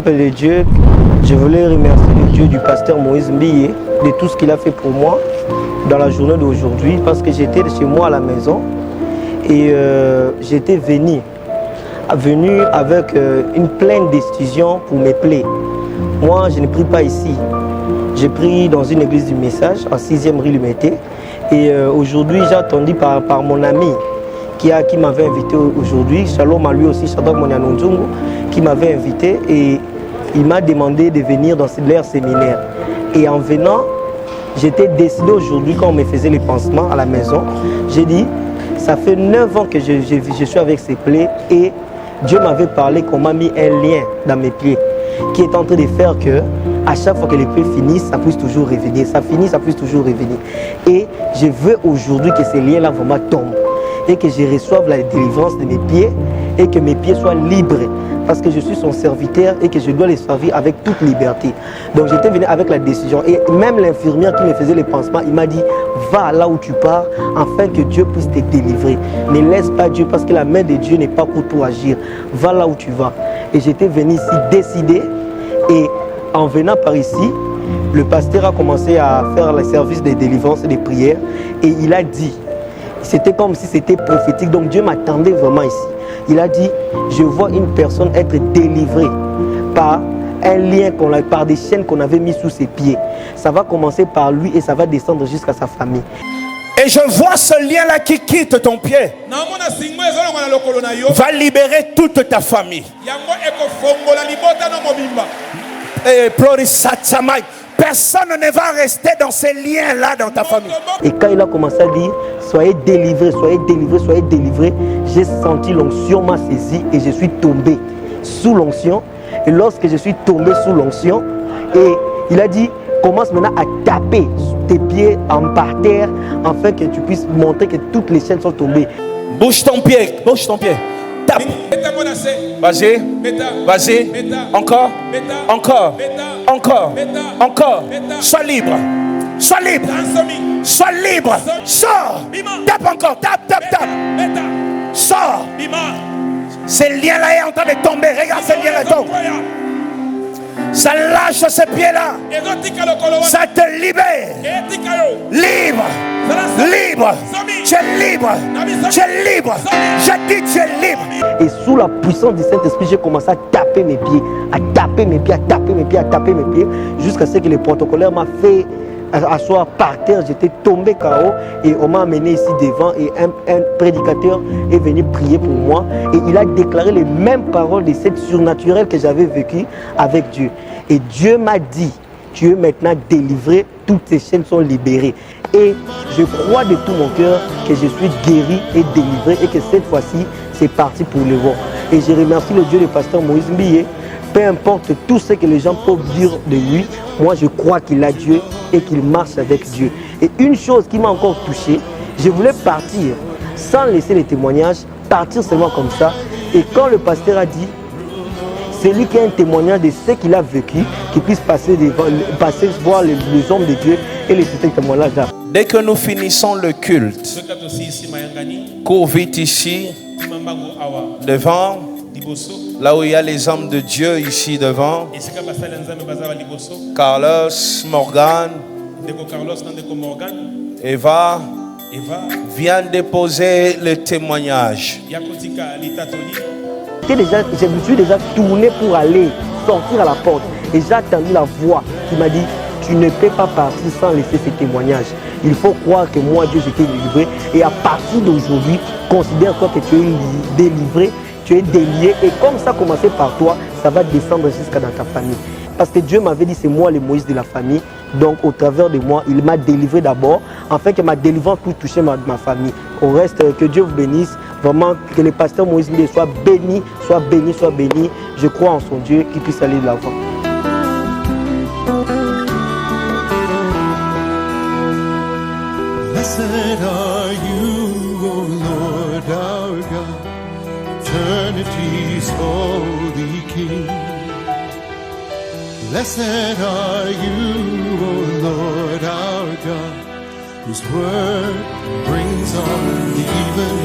peuple de Dieu, je voulais remercier le Dieu du pasteur Moïse Mbiye de tout ce qu'il a fait pour moi dans la journée d'aujourd'hui, parce que j'étais chez moi à la maison et j'étais venu avec une pleine décision pour mes plaies. Moi, je ne prie pas ici. J'ai prié dans une église du Message, en 6e rue Lumété. Et aujourd'hui, j'ai attendu par mon ami qui m'avait invité aujourd'hui, Shalom à lui aussi, Shadrach Monianonzungu, qui m'avait invité et il m'a demandé de venir dans leur séminaire. Et en venant, j'étais décidé aujourd'hui, quand on me faisait les pansements à la maison, j'ai dit, ça fait 9 ans que je suis avec ces plaies et Dieu m'avait parlé qu'on m'a mis un lien dans mes pieds qui est en train de faire que à chaque fois que les plaies finissent, ça puisse toujours revenir. Ça finit, ça puisse toujours revenir. Et je veux aujourd'hui que ces liens-là vraiment tombent et que je reçoive la délivrance de mes pieds et que mes pieds soient libres parce que je suis son serviteur et que je dois les servir avec toute liberté. Donc j'étais venu avec la décision et même l'infirmière qui me faisait les pansements, il m'a dit va là où tu pars afin que Dieu puisse te délivrer. Ne laisse pas Dieu parce que la main de Dieu n'est pas courte pour agir. Va là où tu vas. Et j'étais venu ici décidé et en venant par ici, le pasteur a commencé à faire le service de délivrance et de prière et il a dit, c'était comme si c'était prophétique, donc Dieu m'attendait vraiment ici. Il a dit, je vois une personne être délivrée par un lien, par des chaînes qu'on avait mis sous ses pieds. Ça va commencer par lui et ça va descendre jusqu'à sa famille. Et je vois ce lien-là qui quitte ton pied. Va libérer toute ta famille. Et personne ne va rester dans ces liens-là dans ta famille. Et quand il a commencé à dire, soyez délivrés, soyez délivrés, soyez délivrés, j'ai senti l'onction m'a saisi et je suis tombé sous l'onction. Et lorsque je suis tombé sous l'onction, et il a dit, commence maintenant à taper tes pieds en parterre afin que tu puisses montrer que toutes les chaînes sont tombées. Bouge ton pied, tape. Vas-y, vas-y, encore, encore, encore, encore. Sois libre, sois libre, sois libre. Sors, tape encore, tape. Sors. Ce lien-là est en train de tomber. Regarde ce lien-là tombe. Ça lâche ce pied-là. Ça te libère. Libre. Libre. Tu es libre. Tu es libre. Je dis tu es libre. Et sous la puissance du Saint-Esprit, j'ai commencé à taper mes pieds. À taper mes pieds, à taper mes pieds, à taper mes pieds. Jusqu'à ce que le protocolaire m'a fait asseoir par terre. J'étais tombé KO et on m'a amené ici devant et un prédicateur est venu prier pour moi et il a déclaré les mêmes paroles de cette surnaturelle que j'avais vécue avec Dieu. Et Dieu m'a dit, tu es maintenant délivré, toutes ces chaînes sont libérées. Et je crois de tout mon cœur que je suis guéri et délivré et que cette fois-ci, c'est parti pour le vent. Et je remercie le Dieu du pasteur Moïse Mbiye. Peu importe tout ce que les gens peuvent dire de lui, moi je crois qu'il a Dieu et qu'il marche avec Dieu. Et une chose qui m'a encore touché, je voulais partir sans laisser les témoignages, partir seulement comme ça. Et quand le pasteur a dit, c'est lui qui a un témoignage de ce qu'il a vécu, qu'il puisse passer voir les hommes de Dieu et les témoignages-là. Dès que nous finissons le culte, cours vite ici, devant. Là où il y a les hommes de Dieu ici devant, Carlos, Morgan, Eva, viens déposer le témoignage. Je me suis déjà tourné pour aller sortir à la porte et j'ai entendu la voix qui m'a dit tu ne peux pas partir sans laisser ce témoignage. Il faut croire que moi Dieu j'étais délivré et à partir d'aujourd'hui considère-toi que tu es délivré. Tu es délié et comme ça a commencé par toi, ça va descendre jusqu'à dans ta famille. Parce que Dieu m'avait dit c'est moi le Moïse de la famille. Donc au travers de moi, il m'a délivré d'abord, afin que ma délivrance puisse toucher ma famille. Au reste, que Dieu vous bénisse. Vraiment, que le pasteur Moïse Mbiye soit béni, soit béni, soit béni. Je crois en son Dieu qu'il puisse aller de l'avant. Blessed are you, O Lord our God, eternity's holy King. Blessed are you, O Lord our God, whose word brings on the even